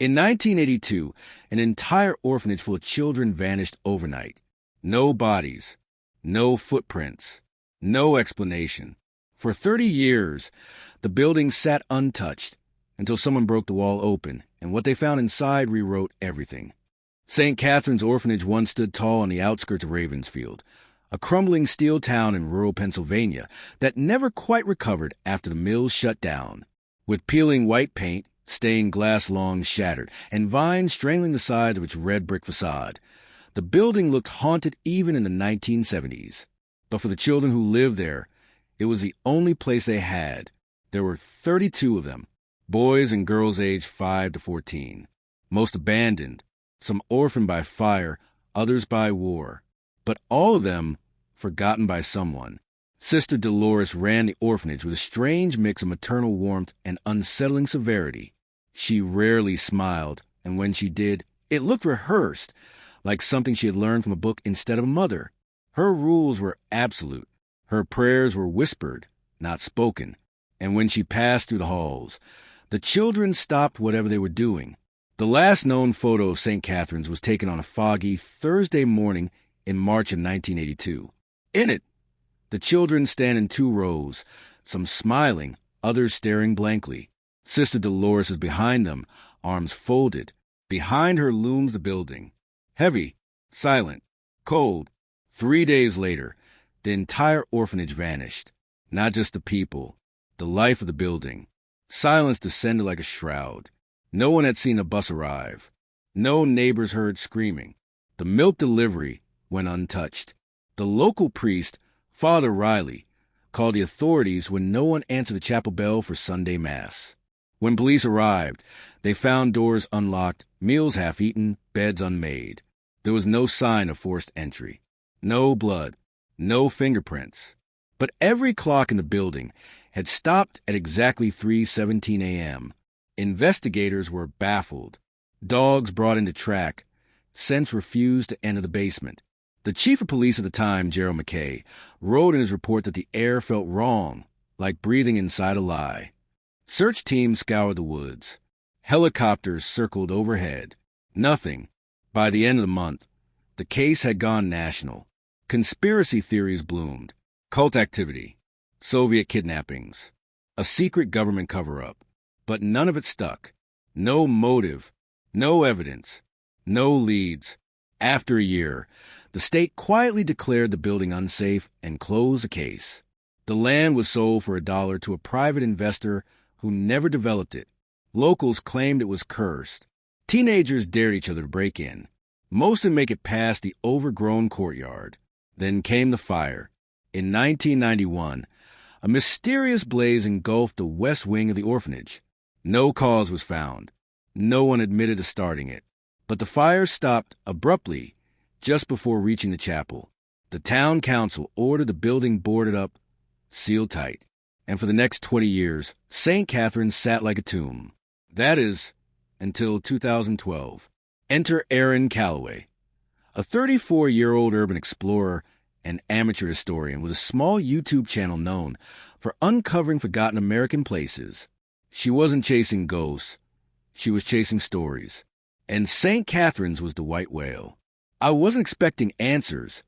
In 1982, an entire orphanage full of children vanished overnight. No bodies, no footprints, no explanation. For 30 years, the building sat untouched until someone broke the wall open, and what they found inside rewrote everything. St. Catherine's Orphanage once stood tall on the outskirts of Ravensfield, a crumbling steel town in rural Pennsylvania that never quite recovered after the mills shut down. With peeling white paint, stained glass lawns shattered, and vines strangling the sides of its red brick facade, the building looked haunted even in the 1970s. But for the children who lived there, it was the only place they had. There were 32 of them, boys and girls aged 5 to 14. Most abandoned, some orphaned by fire, others by war. But all of them forgotten by someone. Sister Dolores ran the orphanage with a strange mix of maternal warmth and unsettling severity. She rarely smiled, and when she did, it looked rehearsed, like something she had learned from a book instead of a mother. Her rules were absolute. Her prayers were whispered, not spoken. And when she passed through the halls, the children stopped whatever they were doing. The last known photo of St. Catherine's was taken on a foggy Thursday morning in March of 1982. In it, the children stand in 2 rows, some smiling, others staring blankly. Sister Dolores is behind them, arms folded. Behind her looms the building. Heavy, silent, cold. 3 days later, the entire orphanage vanished. Not just the people, the life of the building. Silence descended like a shroud. No one had seen a bus arrive. No neighbors heard screaming. The milk delivery went untouched. The local priest, Father Riley, called the authorities when no one answered the chapel bell for Sunday Mass. When police arrived, they found doors unlocked, meals half-eaten, beds unmade. There was no sign of forced entry. No blood. No fingerprints. But every clock in the building had stopped at exactly 3:17 a.m. Investigators were baffled. Dogs brought in to track. Scents refused to enter the basement. The chief of police at the time, Gerald McKay, wrote in his report that the air felt wrong, like breathing inside a lie. Search teams scoured the woods. Helicopters circled overhead. Nothing. By the end of the month, the case had gone national. Conspiracy theories bloomed. Cult activity. Soviet kidnappings. A secret government cover-up. But none of it stuck. No motive. No evidence. No leads. After a year, the state quietly declared the building unsafe and closed the case. The land was sold for $1 to a private investor who never developed it. Locals claimed it was cursed. Teenagers dared each other to break in. Most didn't make it past the overgrown courtyard. Then came the fire. In 1991, a mysterious blaze engulfed the west wing of the orphanage. No cause was found. No one admitted to starting it. But the fire stopped abruptly just before reaching the chapel. The town council ordered the building boarded up, sealed tight. And for the next 20 years, St. Catherine's sat like a tomb. That is, until 2012. Enter Aaron Calloway, a 34-year-old urban explorer and amateur historian with a small YouTube channel known for uncovering forgotten American places. She wasn't chasing ghosts. She was chasing stories. And St. Catherine's was the white whale. I wasn't expecting answers,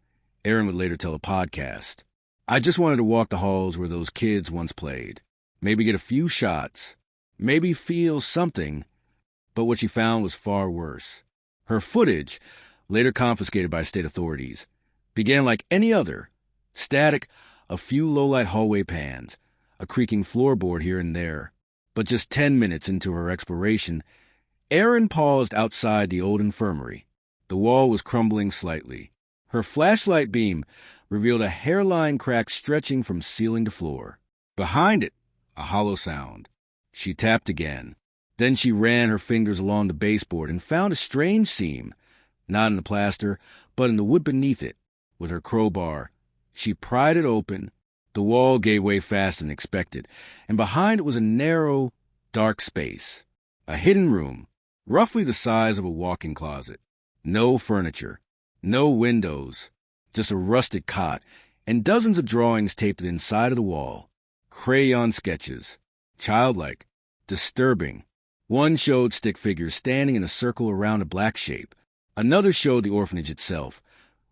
Aaron would later tell a podcast. I just wanted to walk the halls where those kids once played. Maybe get a few shots. Maybe feel something. But what she found was far worse. Her footage, later confiscated by state authorities, began like any other. Static, a few low-light hallway pans, a creaking floorboard here and there. But just 10 minutes into her exploration, Erin paused outside the old infirmary. The wall was crumbling slightly. Her flashlight beam revealed a hairline crack stretching from ceiling to floor. Behind it, a hollow sound. She tapped again. Then she ran her fingers along the baseboard and found a strange seam, not in the plaster, but in the wood beneath it. With her crowbar, she pried it open. The wall gave way faster than expected, and behind it was a narrow, dark space. A hidden room, roughly the size of a walk-in closet. No furniture, no windows, just a rusted cot, and dozens of drawings taped to the inside of the wall. Crayon sketches. Childlike. Disturbing. One showed stick figures standing in a circle around a black shape. Another showed the orphanage itself,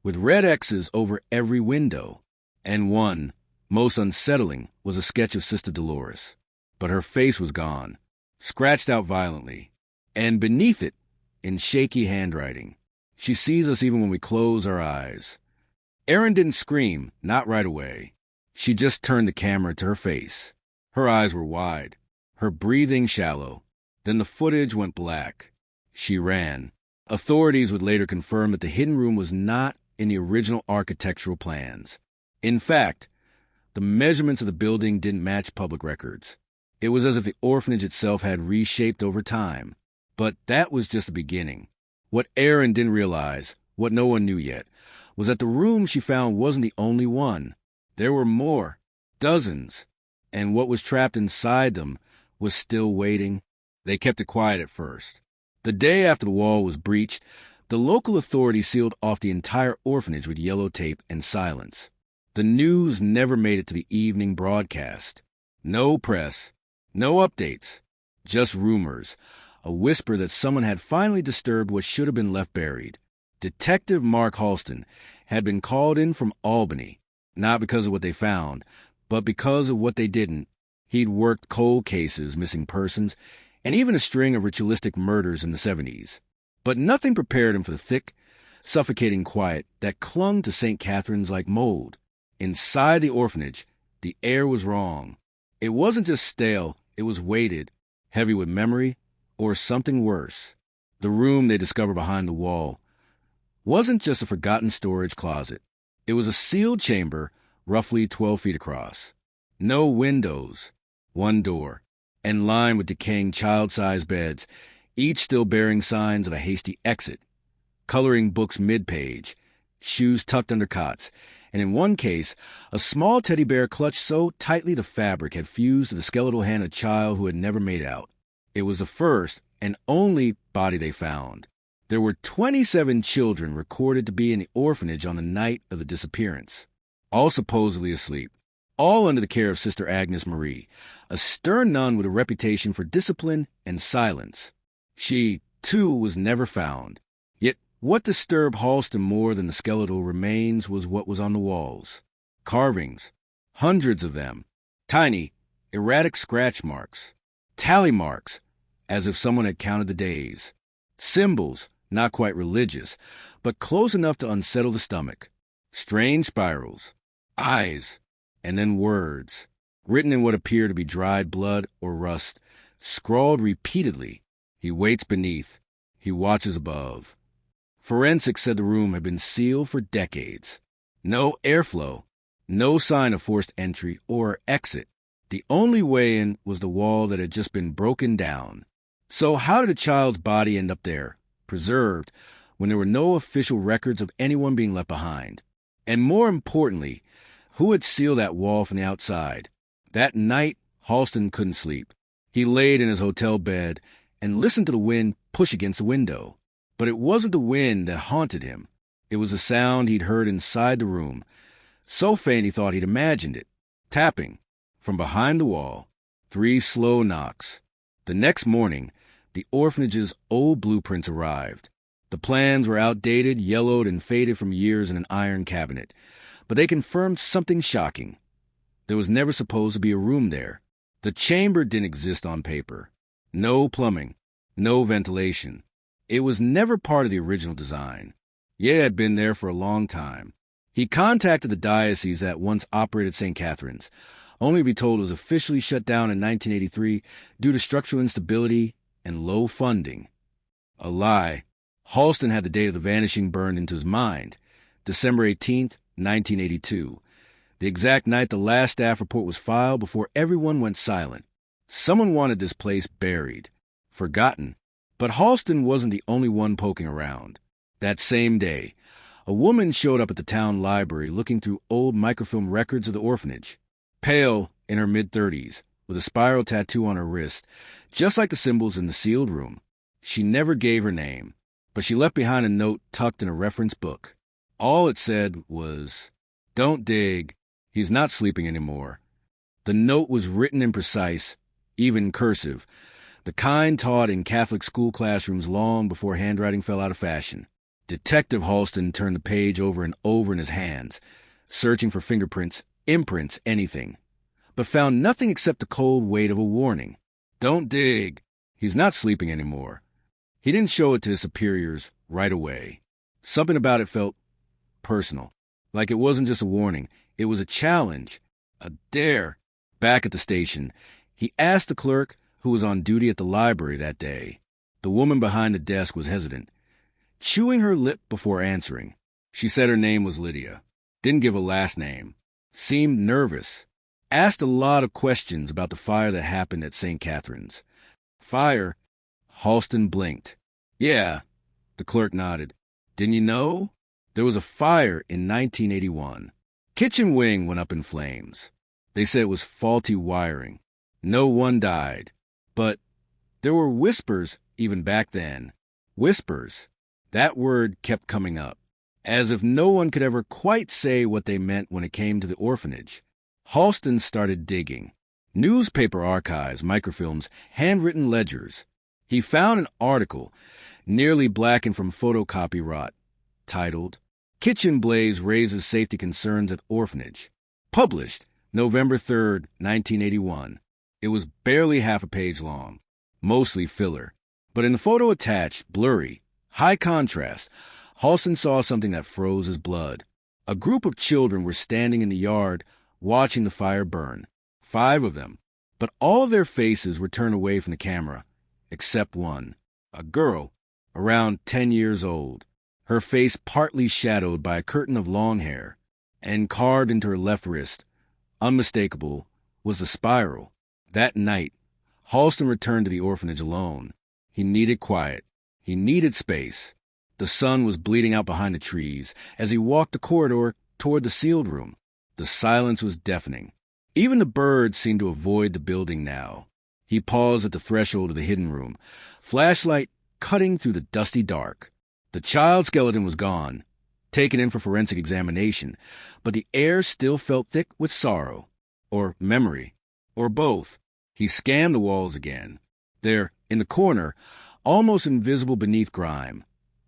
with red X's over every window. And one, most unsettling, was a sketch of Sister Dolores. But her face was gone, scratched out violently. And beneath it, in shaky handwriting, "She sees us even when we close our eyes." Erin didn't scream, not right away. She just turned the camera to her face. Her eyes were wide, her breathing shallow. Then the footage went black. She ran. Authorities would later confirm that the hidden room was not in the original architectural plans. In fact, the measurements of the building didn't match public records. It was as if the orphanage itself had reshaped over time. But that was just the beginning. What Erin didn't realize, what no one knew yet, was that the room she found wasn't the only one. There were more, dozens, and what was trapped inside them was still waiting. They kept it quiet at first. The day after the wall was breached, the local authorities sealed off the entire orphanage with yellow tape and silence. The news never made it to the evening broadcast. No press, no updates, just rumors, a whisper that someone had finally disturbed what should have been left buried. Detective Mark Halston had been called in from Albany, not because of what they found, but because of what they didn't. He'd worked cold cases, missing persons, and even a string of ritualistic murders in the 70s. But nothing prepared him for the thick, suffocating quiet that clung to St. Catherine's like mold. Inside the orphanage, the air was wrong. It wasn't just stale, it was weighted, heavy with memory, or something worse. The room they discovered behind the wall wasn't just a forgotten storage closet. It was a sealed chamber, roughly 12 feet across. No windows, one door, and lined with decaying child-sized beds, each still bearing signs of a hasty exit. Coloring books mid-page, shoes tucked under cots, and in one case, a small teddy bear clutched so tightly the fabric had fused to the skeletal hand of a child who had never made out. It was the first and only body they found. There were 27 children recorded to be in the orphanage on the night of the disappearance, all supposedly asleep, all under the care of Sister Agnes Marie, a stern nun with a reputation for discipline and silence. She, too, was never found. Yet what disturbed Halston more than the skeletal remains was what was on the walls. Carvings, hundreds of them, tiny, erratic scratch marks, tally marks, as if someone had counted the days. Symbols, not quite religious, but close enough to unsettle the stomach. Strange spirals, eyes, and then words, written in what appeared to be dried blood or rust, scrawled repeatedly. He waits beneath, he watches above. Forensics said the room had been sealed for decades. No airflow, no sign of forced entry or exit. The only way in was the wall that had just been broken down. So how did a child's body end up there, preserved, when there were no official records of anyone being left behind? And more importantly, who had sealed that wall from the outside? That night, Halston couldn't sleep. He laid in his hotel bed and listened to the wind push against the window. But it wasn't the wind that haunted him. It was a sound he'd heard inside the room, so faint he thought he'd imagined it. Tapping, from behind the wall, 3 slow knocks. The next morning, the orphanage's old blueprints arrived. The plans were outdated, yellowed, and faded from years in an iron cabinet. But they confirmed something shocking. There was never supposed to be a room there. The chamber didn't exist on paper. No plumbing, no ventilation. It was never part of the original design. Yet it had been there for a long time. He contacted the diocese that once operated St. Catherine's, only to be told it was officially shut down in 1983 due to structural instability and low funding. A lie. Halston had the date of the vanishing burned into his mind, December 18th, 1982, the exact night the last staff report was filed before everyone went silent. Someone wanted this place buried, forgotten. But Halston wasn't the only one poking around. That same day, a woman showed up at the town library looking through old microfilm records of the orphanage. Pale, in her mid-30s, with a spiral tattoo on her wrist, just like the symbols in the sealed room. She never gave her name, but she left behind a note tucked in a reference book. All it said was, "Don't dig, he's not sleeping anymore." The note was written in precise, even cursive, the kind taught in Catholic school classrooms long before handwriting fell out of fashion. Detective Halston turned the page over and over in his hands, searching for fingerprints, imprints, anything, but found nothing except the cold weight of a warning. Don't dig. He's not sleeping anymore. He didn't show it to his superiors right away. Something about it felt personal, like it wasn't just a warning. It was a challenge, a dare. Back at the station, he asked the clerk who was on duty at the library that day. The woman behind the desk was hesitant, chewing her lip before answering. She said her name was Lydia. Didn't give a last name. Seemed nervous. Asked a lot of questions about the fire that happened at St. Catherine's. Fire? Halston blinked. Yeah, the clerk nodded. Didn't you know? There was a fire in 1981. Kitchen wing went up in flames. They said it was faulty wiring. No one died. But there were whispers even back then. Whispers. That word kept coming up, as if no one could ever quite say what they meant when it came to the orphanage. Halston started digging. Newspaper archives, microfilms, handwritten ledgers. He found an article, nearly blackened from photocopy rot, titled, "Kitchen Blaze Raises Safety Concerns at Orphanage." Published November 3rd, 1981. It was barely half a page long, mostly filler. But in the photo attached, blurry, high contrast, Halston saw something that froze his blood. A group of children were standing in the yard watching the fire burn. 5 of them. But all of their faces were turned away from the camera, except one. A girl, around 10 years old. Her face partly shadowed by a curtain of long hair, and carved into her left wrist, unmistakable, was a spiral. That night, Halston returned to the orphanage alone. He needed quiet. He needed space. The sun was bleeding out behind the trees as he walked the corridor toward the sealed room. The silence was deafening. Even the birds seemed to avoid the building now. He paused at the threshold of the hidden room, flashlight cutting through the dusty dark. The child skeleton was gone, taken in for forensic examination, but the air still felt thick with sorrow, or memory, or both. He scanned the walls again. There, in the corner, almost invisible beneath grime,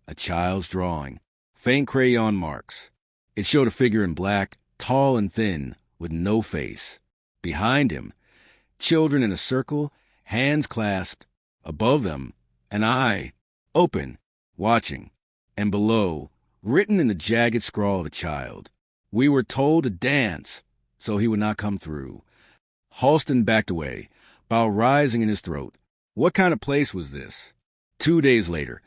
a child's drawing, faint crayon marks. It showed a figure in black, tall and thin, with no face. Behind him, children in a circle, hands clasped. Above them, an eye, open, watching. And below, written in the jagged scrawl of a child, "We were told to dance, so he would not come through." Halston backed away, bile rising in his throat. What kind of place was this? 2 days later,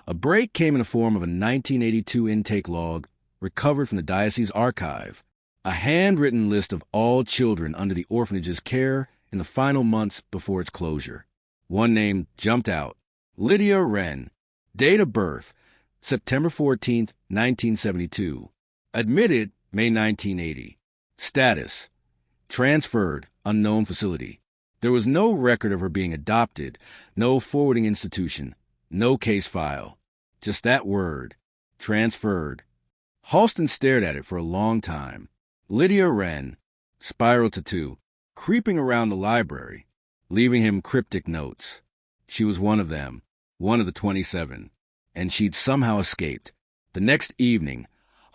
a break came in the form of a 1982 intake log recovered from the diocese archive, a handwritten list of all children under the orphanage's care in the final months before its closure. One name jumped out: Lydia Wren. Date of birth: September 14th, 1972. Admitted May 1980. Status: transferred, unknown facility. There was no record of her being adopted, no forwarding institution, no case file. Just that word: transferred. Halston stared at it for a long time. Lydia Wren, spiral tattoo, creeping around the library, leaving him cryptic notes. She was one of them, one of the 27, and she'd somehow escaped. The next evening,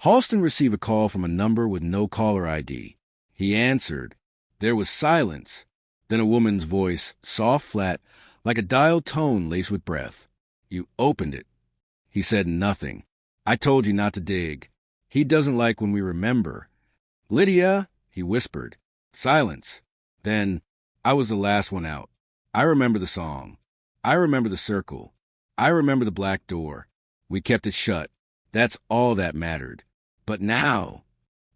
Halston received a call from a number with no caller ID. He answered. There was silence. Then a woman's voice, soft, flat, like a dialed tone laced with breath. "You opened it." He said nothing. "I told you not to dig. He doesn't like when we remember." "Lydia," he whispered. Silence. Then, "I was the last one out. I remember the song. I remember the circle. I remember the black door. We kept it shut. That's all that mattered. But now..."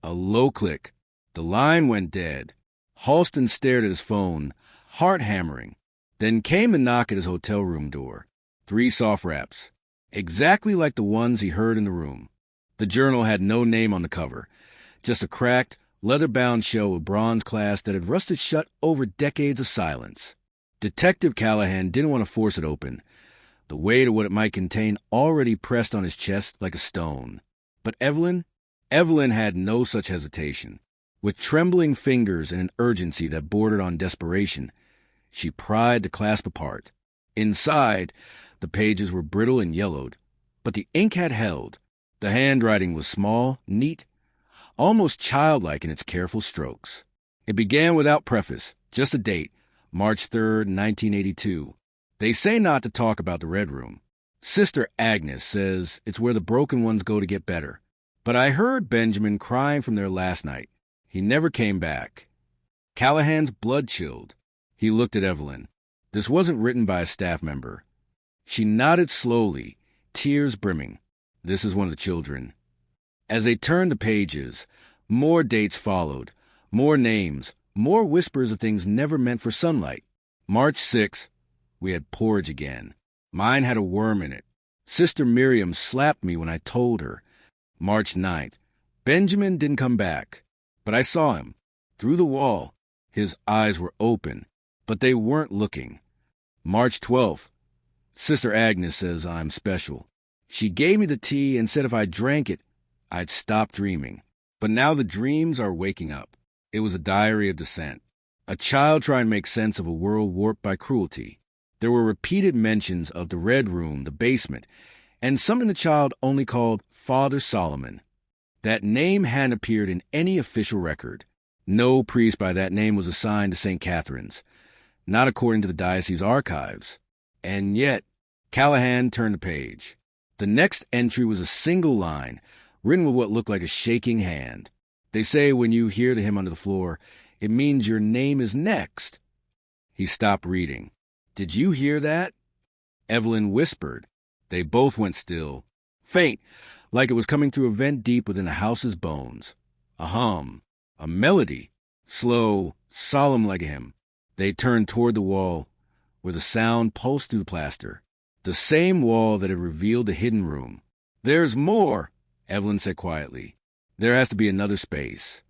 A low click. The line went dead. Halston stared at his phone, heart hammering. Then came the knock at his hotel room door. 3 soft raps, exactly like the ones he heard in the room. The journal had no name on the cover, just a cracked, leather-bound shell with bronze clasp that had rusted shut over decades of silence. Detective Callahan didn't want to force it open. The weight of what it might contain already pressed on his chest like a stone. But Evelyn had no such hesitation. With trembling fingers and an urgency that bordered on desperation, she pried the clasp apart. Inside, the pages were brittle and yellowed, but the ink had held. The handwriting was small, neat, almost childlike in its careful strokes. It began without preface, just a date, March 3rd, 1982. They say not to talk about the Red Room. Sister Agnes says it's where the broken ones go to get better. But I heard Benjamin crying from there last night. He never came back. Callahan's blood chilled. He looked at Evelyn. This wasn't written by a staff member. She nodded slowly, tears brimming. This is one of the children. As they turned the pages, more dates followed, more names, more whispers of things never meant for sunlight. March 6th, we had porridge again. Mine had a worm in it. Sister Miriam slapped me when I told her. March 9th, Benjamin didn't come back, but I saw him. Through the wall, his eyes were open, but they weren't looking. March 12th, Sister Agnes says I'm special. She gave me the tea and said if I drank it, I'd stop dreaming. But now the dreams are waking up. It was a diary of descent. A child trying to make sense of a world warped by cruelty. There were repeated mentions of the Red Room, the basement, and something the child only called Father Solomon. That name hadn't appeared in any official record. No priest by that name was assigned to St. Catherine's, not according to the diocese archives. And yet, Callahan turned the page. The next entry was a single line, written with what looked like a shaking hand. They say when you hear the hymn under the floor, it means your name is next. He stopped reading. Did you hear that? Evelyn whispered. They both went still, faint, like it was coming through a vent deep within the house's bones. A hum, a melody, slow, solemn like a hymn. They turned toward the wall, where the sound pulsed through the plaster. The same wall that had revealed the hidden room. There's more, Evelyn said quietly. There has to be another space.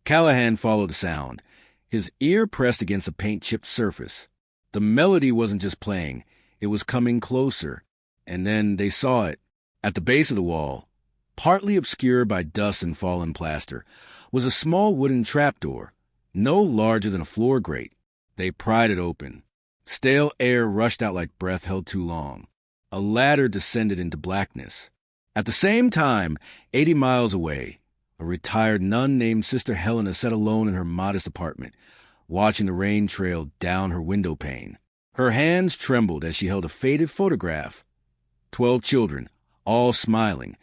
Callahan followed the sound, his ear pressed against the paint-chipped surface. The melody wasn't just playing, it was coming closer. And then they saw it. At the base of the wall, partly obscured by dust and fallen plaster, was a small wooden trapdoor, no larger than a floor grate. They pried it open. Stale air rushed out like breath held too long. A ladder descended into blackness. At the same time, 80 miles away, a retired nun named Sister Helena sat alone in her modest apartment, watching the rain trail down her window pane. Her hands trembled as she held a faded photograph. 12 children, all smiling,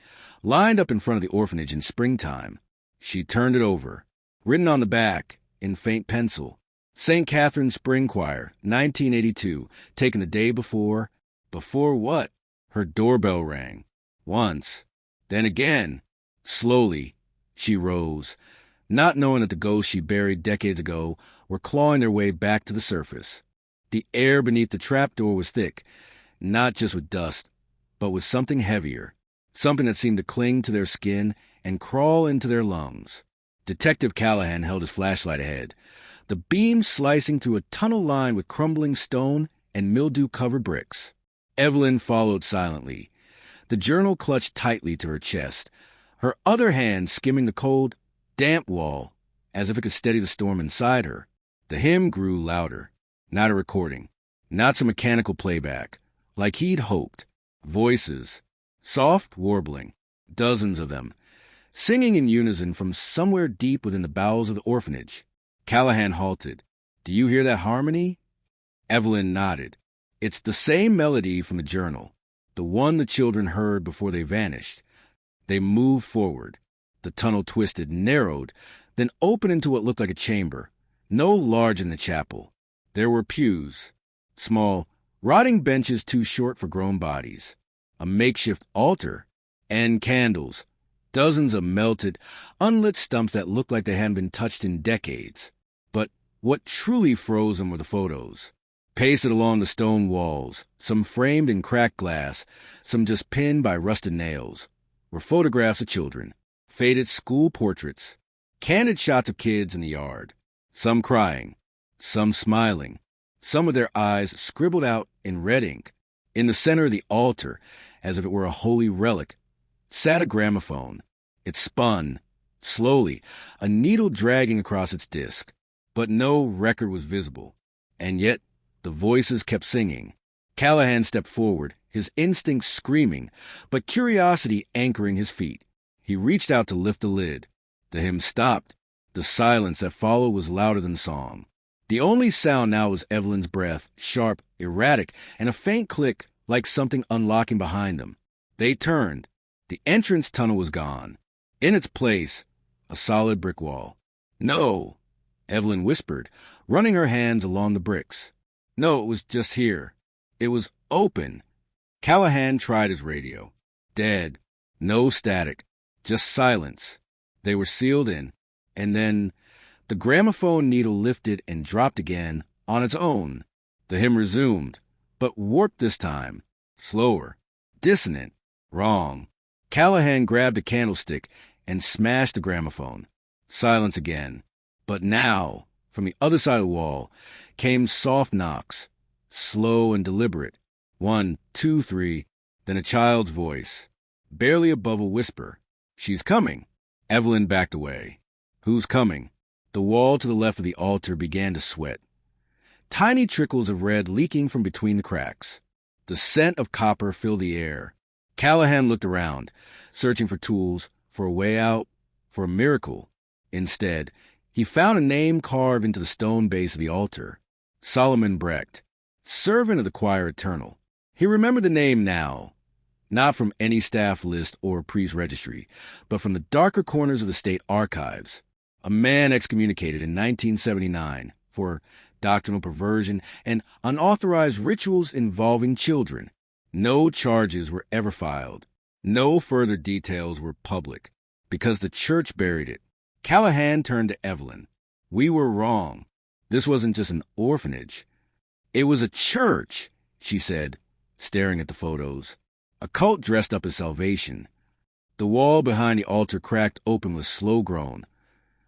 lined up in front of the orphanage in springtime. She turned it over. Written on the back, in faint pencil, St. Catherine's Spring Choir, 1982, taken the day before. Before what? Her doorbell rang. Once. Then again. Slowly, she rose, not knowing that the ghosts she buried decades ago were clawing their way back to the surface. The air beneath the trapdoor was thick, not just with dust, but with something heavier, something that seemed to cling to their skin and crawl into their lungs. Detective Callahan held his flashlight ahead, the beam slicing through a tunnel lined with crumbling stone and mildew-covered bricks. Evelyn followed silently, the journal clutched tightly to her chest, her other hand skimming the cold, damp wall as if it could steady the storm inside her. The hymn grew louder. Not a recording, not some mechanical playback, like he'd hoped. Voices, soft warbling, dozens of them, singing in unison from somewhere deep within the bowels of the orphanage. Callahan halted. Do you hear that harmony? Evelyn nodded. It's the same melody from the journal, the one the children heard before they vanished. They moved forward. The tunnel twisted, narrowed, then opened into what looked like a chamber, no larger than the chapel. There were pews, small, rotting benches too short for grown bodies, a makeshift altar, and candles, dozens of melted, unlit stumps that looked like they hadn't been touched in decades. But what truly froze them were the photos. Pasted along the stone walls, some framed in cracked glass, some just pinned by rusted nails, were photographs of children, faded school portraits, candid shots of kids in the yard, some crying, some smiling, some with their eyes scribbled out in red ink. In the center of the altar, as if it were a holy relic, sat a gramophone. It spun, slowly, a needle dragging across its disc, but no record was visible. And yet the voices kept singing. Callahan stepped forward, his instincts screaming, but curiosity anchoring his feet. He reached out to lift the lid. The hymn stopped. The silence that followed was louder than song. The only sound now was Evelyn's breath, sharp, erratic, and a faint click like something unlocking behind them. They turned. The entrance tunnel was gone. In its place, a solid brick wall. "No," Evelyn whispered, running her hands along the bricks. "No, it was just here. It was open." Callahan tried his radio. Dead. No static. Just silence. They were sealed in. And then the gramophone needle lifted and dropped again on its own. The hymn resumed, but warped this time. Slower. Dissonant. Wrong. Callahan grabbed a candlestick and smashed the gramophone. Silence again. But now, from the other side of the wall, came soft knocks, slow and deliberate. 1, 2, 3, then a child's voice, barely above a whisper. "She's coming." Evelyn backed away. "Who's coming?" The wall to the left of the altar began to sweat. Tiny trickles of red leaking from between the cracks. The scent of copper filled the air. Callahan looked around, searching for tools, for a way out, for a miracle. Instead, he found a name carved into the stone base of the altar. Solomon Brecht, servant of the choir eternal. He remembered the name now, not from any staff list or priest registry, but from the darker corners of the state archives. A man excommunicated in 1979 for doctrinal perversion and unauthorized rituals involving children. No charges were ever filed. No further details were public, because the church buried it. Callahan turned to Evelyn. "We were wrong. This wasn't just an orphanage. It was a church," she said, staring at the photos. "A cult dressed up as salvation." The wall behind the altar cracked open with slow groan,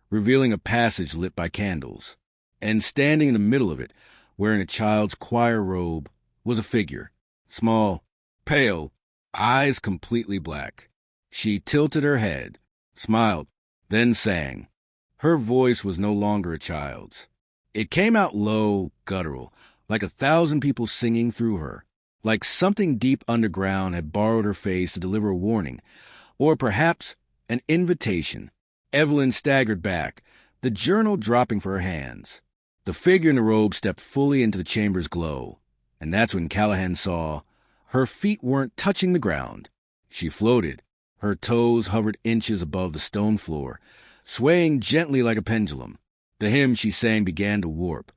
revealing a passage lit by candles. And standing in the middle of it, wearing a child's choir robe, was a figure. Small, pale, eyes completely black. She tilted her head, smiled, then sang. Her voice was no longer a child's. It came out low, guttural, like 1,000 people singing through her, like something deep underground had borrowed her face to deliver a warning, or perhaps an invitation. Evelyn staggered back, the journal dropping for her hands. The figure in the robe stepped fully into the chamber's glow, and that's when Callahan saw her feet weren't touching the ground. She floated. Her toes hovered inches above the stone floor, swaying gently like a pendulum. The hymn she sang began to warp,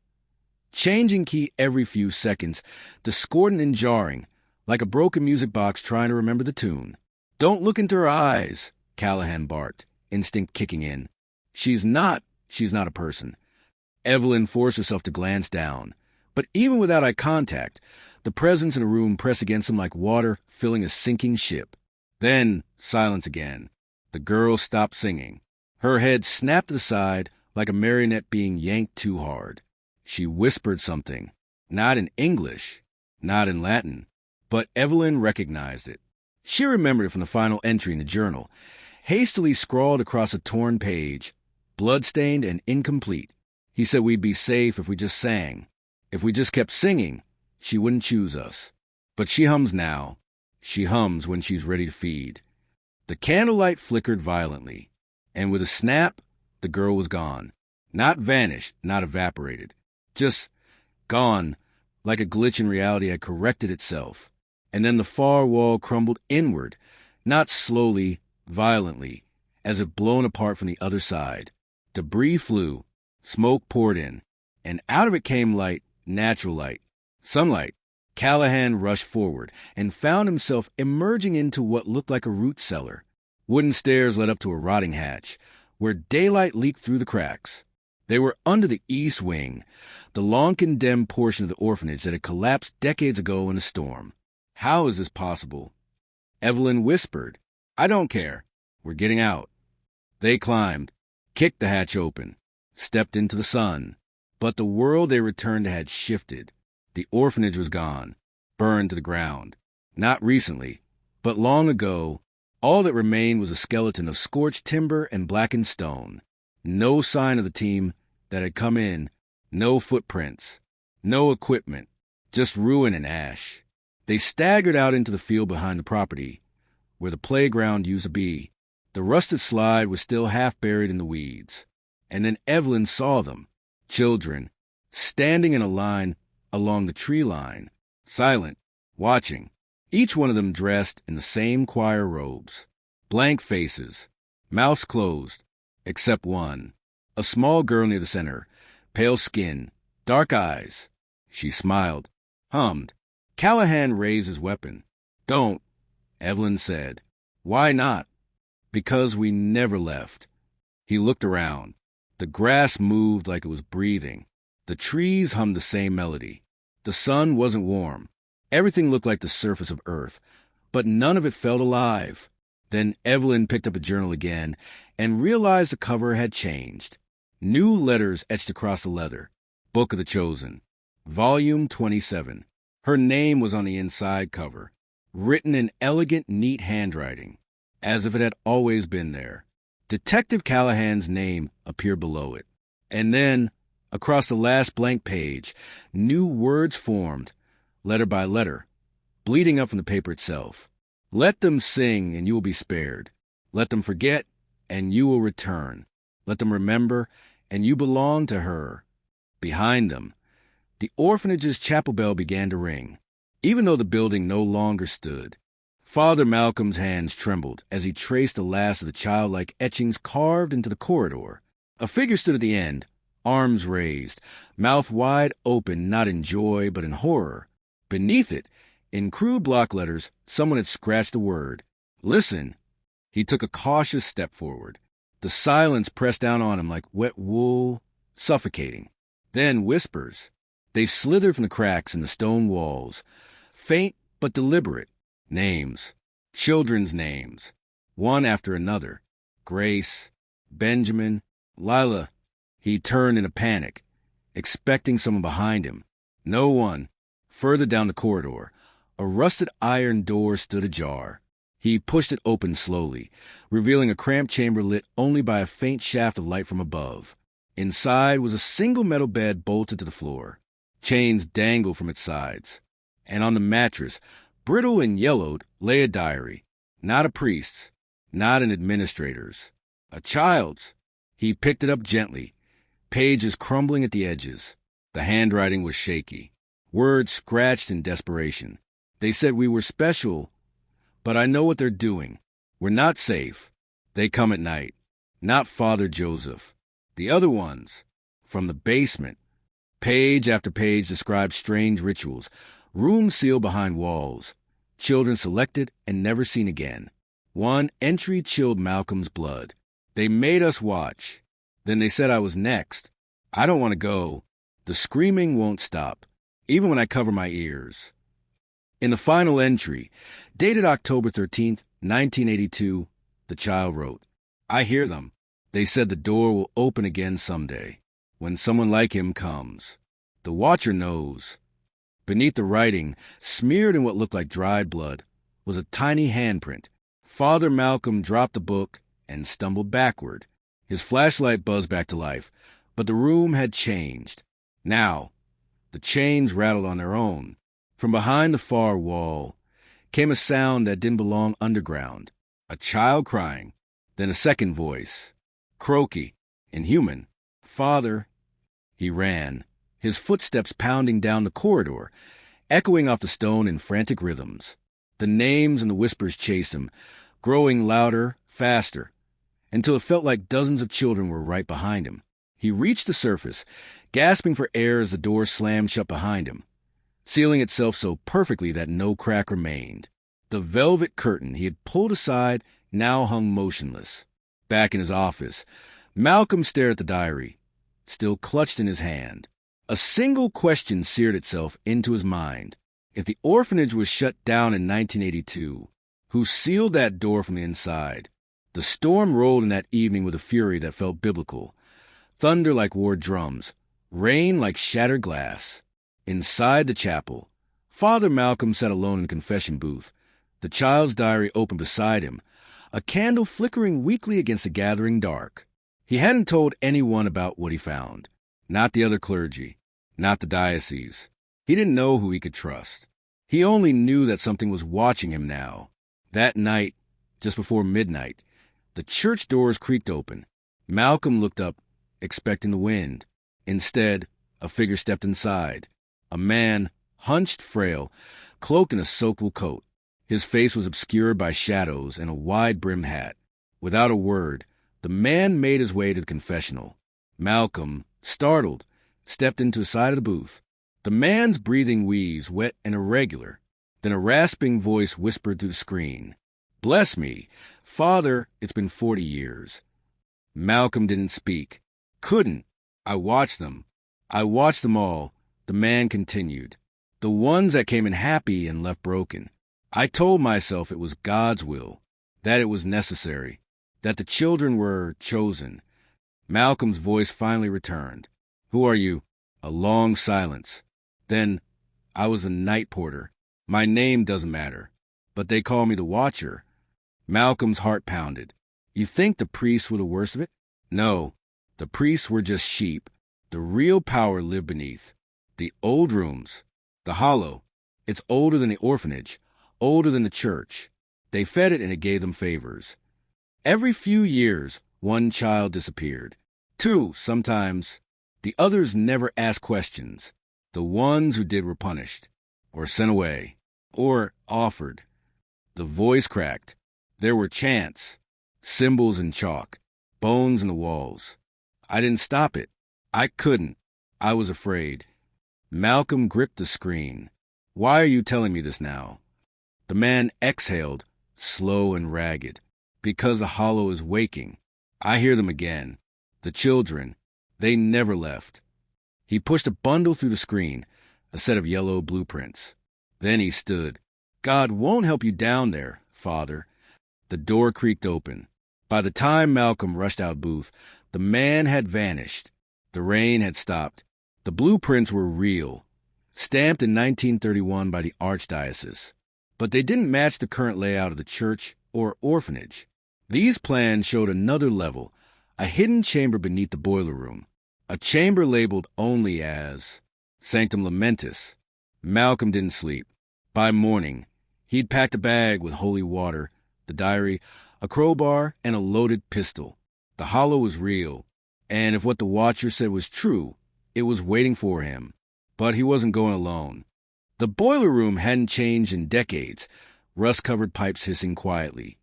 changing key every few seconds, discordant and jarring, like a broken music box trying to remember the tune. "Don't look into her eyes," Callahan barked, instinct kicking in. She's not a person." Evelyn forced herself to glance down, but even without eye contact, the presence in the room pressed against them like water filling a sinking ship. Then, silence again. The girl stopped singing. Her head snapped to the side like a marionette being yanked too hard. She whispered something, not in English, not in Latin, but Evelyn recognized it. She remembered it from the final entry in the journal, hastily scrawled across a torn page, blood-stained and incomplete. He said we'd be safe if we just sang. If we just kept singing, she wouldn't choose us. But she hums now. She hums when she's ready to feed. The candlelight flickered violently, and with a snap, the girl was gone. Not vanished, not evaporated. Just gone, like a glitch in reality had corrected itself. And then the far wall crumbled inward, not slowly, violently, as if blown apart from the other side. Debris flew, smoke poured in, and out of it came light, natural light, sunlight. Callahan rushed forward and found himself emerging into what looked like a root cellar. Wooden stairs led up to a rotting hatch, where daylight leaked through the cracks. They were under the east wing, the long-condemned portion of the orphanage that had collapsed decades ago in a storm. "How is this possible?" Evelyn whispered. "I don't care. We're getting out." They climbed, kicked the hatch open, stepped into the sun. But the world they returned to had shifted. The orphanage was gone, burned to the ground. Not recently, but long ago, all that remained was a skeleton of scorched timber and blackened stone. No sign of the team that had come in, no footprints, no equipment, just ruin and ash. They staggered out into the field behind the property, where the playground used to be. The rusted slide was still half buried in the weeds. And then Evelyn saw them, children, standing in a line along the tree line, silent, watching, each one of them dressed in the same choir robes, blank faces, mouths closed, except one, a small girl near the center, pale skin, dark eyes. She smiled, hummed. Callahan raised his weapon. "Don't," Evelyn said. "Why not?" "Because we never left." He looked around. The grass moved like it was breathing. The trees hummed the same melody. The sun wasn't warm. Everything looked like the surface of Earth, but none of it felt alive. Then Evelyn picked up a journal again and realized the cover had changed. New letters etched across the leather. Book of the Chosen. Volume 27. Her name was on the inside cover, written in elegant, neat handwriting, as if it had always been there. Detective Callahan's name appeared below it. And then, across the last blank page, new words formed, letter by letter, bleeding up from the paper itself. "Let them sing, and you will be spared. Let them forget, and you will return. Let them remember, and you belong to her." Behind them, the orphanage's chapel bell began to ring, even though the building no longer stood. Father Malcolm's hands trembled as he traced the last of the childlike etchings carved into the corridor. A figure stood at the end, arms raised, mouth wide open, not in joy but in horror. Beneath it, in crude block letters, someone had scratched a word. "Listen." He took a cautious step forward. The silence pressed down on him like wet wool, suffocating. Then whispers. They slithered from the cracks in the stone walls, faint but deliberate. Names. Children's names. One after another. Grace, Benjamin, Lila. He turned in a panic, expecting someone behind him. No one. Further down the corridor, a rusted iron door stood ajar. He pushed it open slowly, revealing a cramped chamber lit only by a faint shaft of light from above. Inside was a single metal bed bolted to the floor. Chains dangled from its sides. And on the mattress, brittle and yellowed, lay a diary. Not a priest's, not an administrator's. A child's. He picked it up gently, pages crumbling at the edges. The handwriting was shaky. Words scratched in desperation. They said we were special, but I know what they're doing. We're not safe. They come at night. Not Father Joseph. The other ones. From the basement. Page after page described strange rituals. Rooms sealed behind walls. Children selected and never seen again. One entry chilled Malcolm's blood. They made us watch. Then they said I was next. I don't want to go. The screaming won't stop, even when I cover my ears. In the final entry, dated October 13th, 1982, the child wrote, "I hear them. They said the door will open again someday, when someone like him comes. The watcher knows." Beneath the writing, smeared in what looked like dried blood, was a tiny handprint. Father Malcolm dropped the book and stumbled backward. His flashlight buzzed back to life, but the room had changed. Now, the chains rattled on their own. From behind the far wall came a sound that didn't belong underground. A child crying, then a second voice, croaky, inhuman. "Father." He ran, his footsteps pounding down the corridor, echoing off the stone in frantic rhythms. The names and the whispers chased him, growing louder, faster, until it felt like dozens of children were right behind him. He reached the surface, gasping for air as the door slammed shut behind him, sealing itself so perfectly that no crack remained. The velvet curtain he had pulled aside now hung motionless. Back in his office, Malcolm stared at the diary, still clutched in his hand. A single question seared itself into his mind. If the orphanage was shut down in 1982, who sealed that door from the inside? The storm rolled in that evening with a fury that felt biblical. Thunder like war drums, rain like shattered glass. Inside the chapel, Father Malcolm sat alone in the confession booth, the child's diary open beside him, a candle flickering weakly against the gathering dark. He hadn't told anyone about what he found. Not the other clergy, not the diocese. He didn't know who he could trust. He only knew that something was watching him now. That night, just before midnight, the church doors creaked open. Malcolm looked up, expecting the wind. Instead, a figure stepped inside. A man, hunched, frail, cloaked in a soaked coat. His face was obscured by shadows and a wide-brimmed hat. Without a word, the man made his way to the confessional. Malcolm, startled, stepped into the side of the booth. The man's breathing wheeze, wet and irregular. Then a rasping voice whispered through the screen. "Bless me, Father, it's been 40 years. Malcolm didn't speak. Couldn't. I watched them. I watched them all. The man continued. The ones that came in happy and left broken. I told myself it was God's will, that it was necessary, that the children were chosen. Malcolm's voice finally returned. Who are you? A long silence. Then, I was a night porter. My name doesn't matter, but they call me the Watcher. Malcolm's heart pounded. You think the priests were the worst of it? No, the priests were just sheep. The real power lived beneath. The old rooms. The hollow. It's older than the orphanage, older than the church. They fed it and it gave them favors. Every few years, one child disappeared. Two, sometimes. The others never asked questions. The ones who did were punished, or sent away, or offered. The voice cracked. There were chants, symbols in chalk, bones in the walls. I didn't stop it. I couldn't. I was afraid. Malcolm gripped the screen. Why are you telling me this now? The man exhaled, slow and ragged. Because the hollow is waking. I hear them again. The children. They never left. He pushed a bundle through the screen, a set of yellow blueprints. Then he stood. God won't help you down there, Father. The door creaked open. By the time Malcolm rushed out booth, the man had vanished. The rain had stopped. The blueprints were real, stamped in 1931 by the Archdiocese. But they didn't match the current layout of the church or orphanage. These plans showed another level, a hidden chamber beneath the boiler room, a chamber labeled only as Sanctum Lamentis. Malcolm didn't sleep. By morning, he'd packed a bag with holy water, the diary, a crowbar, and a loaded pistol. The hollow was real, and if what the Watcher said was true, it was waiting for him. But he wasn't going alone. The boiler room hadn't changed in decades, rust-covered pipes hissing quietly,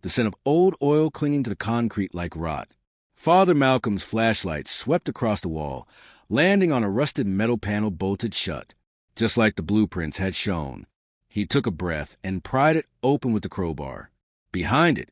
the scent of old oil clinging to the concrete like rot. Father Malcolm's flashlight swept across the wall, landing on a rusted metal panel bolted shut, just like the blueprints had shown. He took a breath and pried it open with the crowbar. Behind it,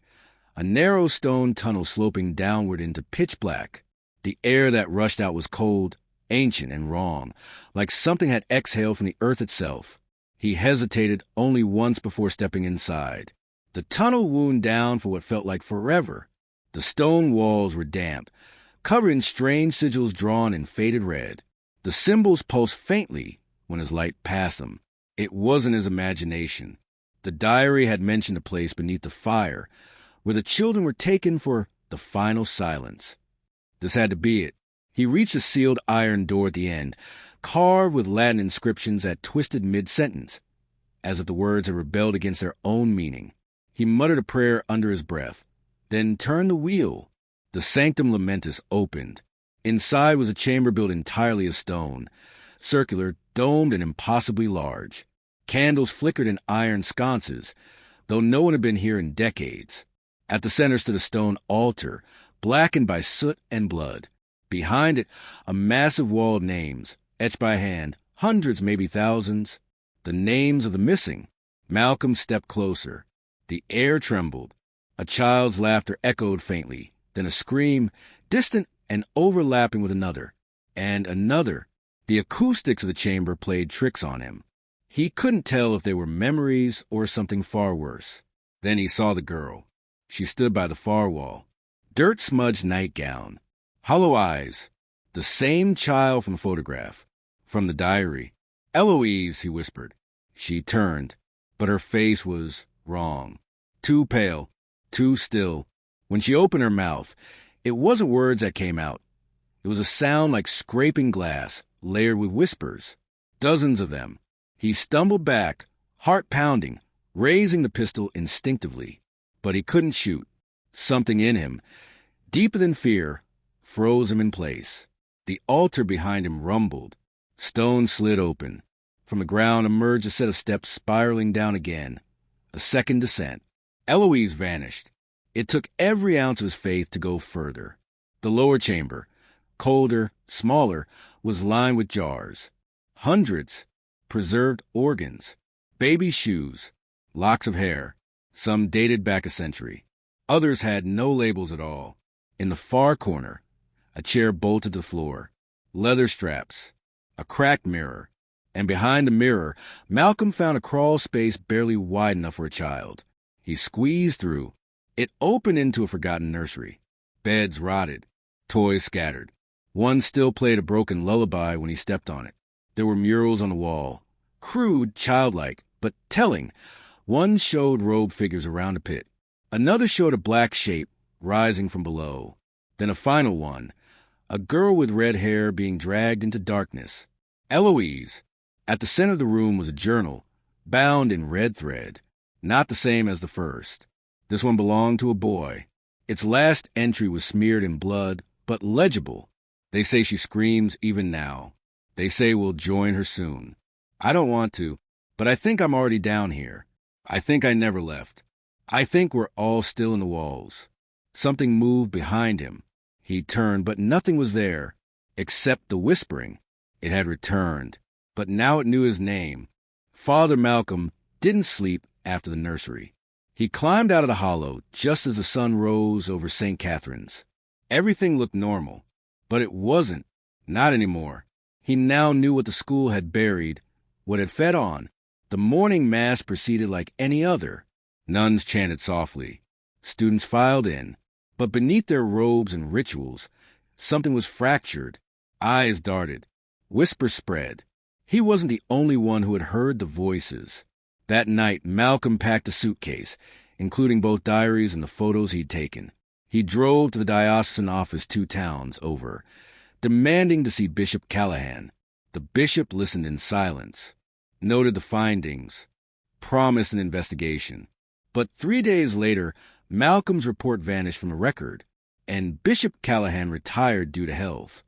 a narrow stone tunnel sloping downward into pitch black. The air that rushed out was cold, ancient, and wrong, like something had exhaled from the earth itself. He hesitated only once before stepping inside. The tunnel wound down for what felt like forever. The stone walls were damp, covered in strange sigils drawn in faded red. The symbols pulsed faintly when his light passed them. It wasn't his imagination. The diary had mentioned a place beneath the fire, where the children were taken for the final silence. This had to be it. He reached a sealed iron door at the end, carved with Latin inscriptions that twisted mid-sentence, as if the words had rebelled against their own meaning. He muttered a prayer under his breath, then turned the wheel. The Sanctum Lamentis opened. Inside was a chamber built entirely of stone, circular, domed, and impossibly large. Candles flickered in iron sconces, though no one had been here in decades. At the center stood a stone altar, blackened by soot and blood. Behind it, a massive wall of names, etched by hand, hundreds, maybe thousands. The names of the missing. Malcolm stepped closer. The air trembled. A child's laughter echoed faintly, then a scream, distant and overlapping with another, and another. The acoustics of the chamber played tricks on him. He couldn't tell if they were memories or something far worse. Then he saw the girl. She stood by the far wall. Dirt-smudged nightgown. Hollow eyes. The same child from the photograph. From the diary. "Eloise," he whispered. She turned, but her face was wrong. Too pale. Too still. When she opened her mouth, it wasn't words that came out. It was a sound like scraping glass, layered with whispers. Dozens of them. He stumbled back, heart pounding, raising the pistol instinctively. But he couldn't shoot. Something in him, deeper than fear, froze him in place. The altar behind him rumbled. Stone slid open. From the ground emerged a set of steps spiraling down again. A second descent. Eloise vanished. It took every ounce of his faith to go further. The lower chamber, colder, smaller, was lined with jars. Hundreds. Preserved organs. Baby shoes. Locks of hair. Some dated back a century. Others had no labels at all. In the far corner, a chair bolted to the floor. Leather straps. A cracked mirror. And behind the mirror, Malcolm found a crawl space barely wide enough for a child. He squeezed through. It opened into a forgotten nursery. Beds rotted. Toys scattered. One still played a broken lullaby when he stepped on it. There were murals on the wall. Crude, childlike, but telling. One showed robed figures around a pit. Another showed a black shape rising from below. Then a final one. A girl with red hair being dragged into darkness. Eloise. At the center of the room was a journal, bound in red thread. Not the same as the first. This one belonged to a boy. Its last entry was smeared in blood, but legible. They say she screams even now. They say we'll join her soon. I don't want to, but I think I'm already down here. I think I never left. I think we're all still in the walls. Something moved behind him. He turned, but nothing was there, except the whispering. It had returned, but now it knew his name. Father Malcolm didn't sleep after the nursery. He climbed out of the hollow just as the sun rose over St. Catherine's. Everything looked normal, but it wasn't. Not anymore. He now knew what the school had buried, what had fed on. The morning mass proceeded like any other. Nuns chanted softly. Students filed in. But beneath their robes and rituals, something was fractured. Eyes darted. Whispers spread. He wasn't the only one who had heard the voices. That night, Malcolm packed a suitcase, including both diaries and the photos he'd taken. He drove to the diocesan office 2 towns over, demanding to see Bishop Callahan. The bishop listened in silence, noted the findings, promised an investigation. But 3 days later, Malcolm's report vanished from the record, and Bishop Callahan retired due to health.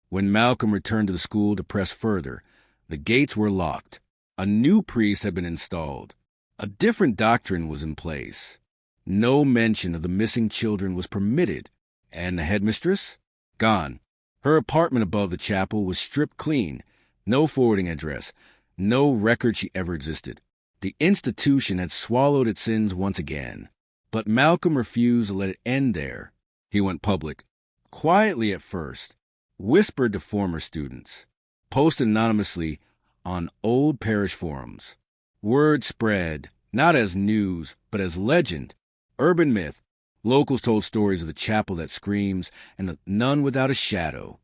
When Malcolm returned to the school to press further, the gates were locked. A new priest had been installed. A different doctrine was in place. No mention of the missing children was permitted. And the headmistress? Gone. Her apartment above the chapel was stripped clean. No forwarding address. No record she ever existed. The institution had swallowed its sins once again. But Malcolm refused to let it end there. He went public. Quietly at first. Whispered to former students. Posted anonymously on old parish forums. Word spread, not as news, but as legend, urban myth. Locals told stories of the chapel that screams and the nun without a shadow.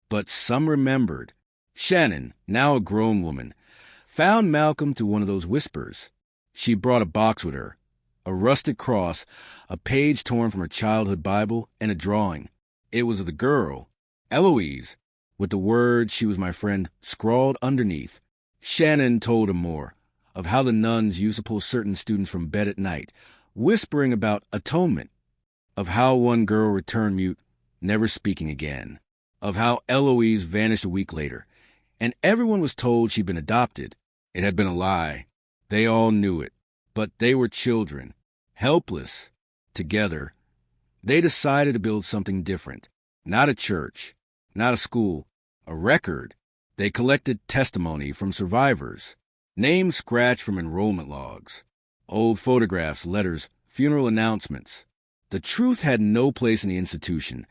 But some remembered. Shannon, now a grown woman, found Malcolm through one of those whispers. She brought a box with her, a rusted cross, a page torn from her childhood Bible, and a drawing. It was of the girl, Eloise, with the words "she was my friend" scrawled underneath. Shannon told him more, of how the nuns used to pull certain students from bed at night, whispering about atonement, of how one girl returned mute, never speaking again, of how Eloise vanished a week later, and everyone was told she'd been adopted. It had been a lie. They all knew it, but they were children, helpless, together. They decided to build something different, not a church, not a school, a record. They collected testimony from survivors, names scratched from enrollment logs, old photographs, letters, funeral announcements. The truth had no place in the institution,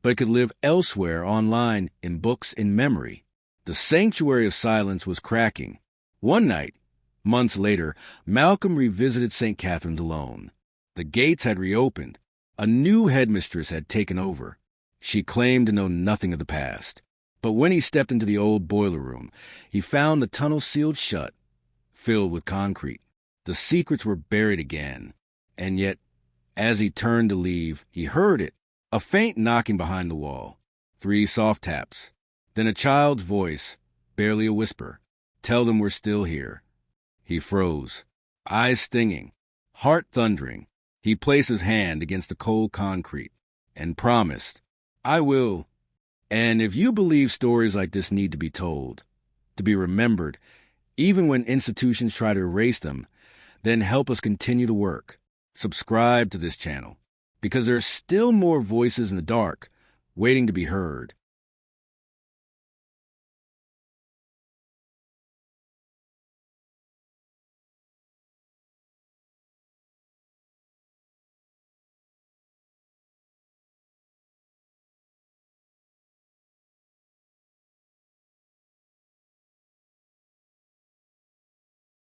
but it could live elsewhere online, in books, in memory. The sanctuary of silence was cracking. One night, months later, Malcolm revisited St. Catherine's alone. The gates had reopened. A new headmistress had taken over. She claimed to know nothing of the past. But when he stepped into the old boiler room, he found the tunnel sealed shut, filled with concrete. The secrets were buried again. And yet, as he turned to leave, he heard it, a faint knocking behind the wall, 3 soft taps, then a child's voice, barely a whisper. Tell them we're still here." He froze, eyes stinging, heart thundering. He placed his hand against the cold concrete and promised, "I will." And if you believe stories like this need to be told, to be remembered, even when institutions try to erase them, then help us continue to work. Subscribe to this channel, because there are still more voices in the dark waiting to be heard.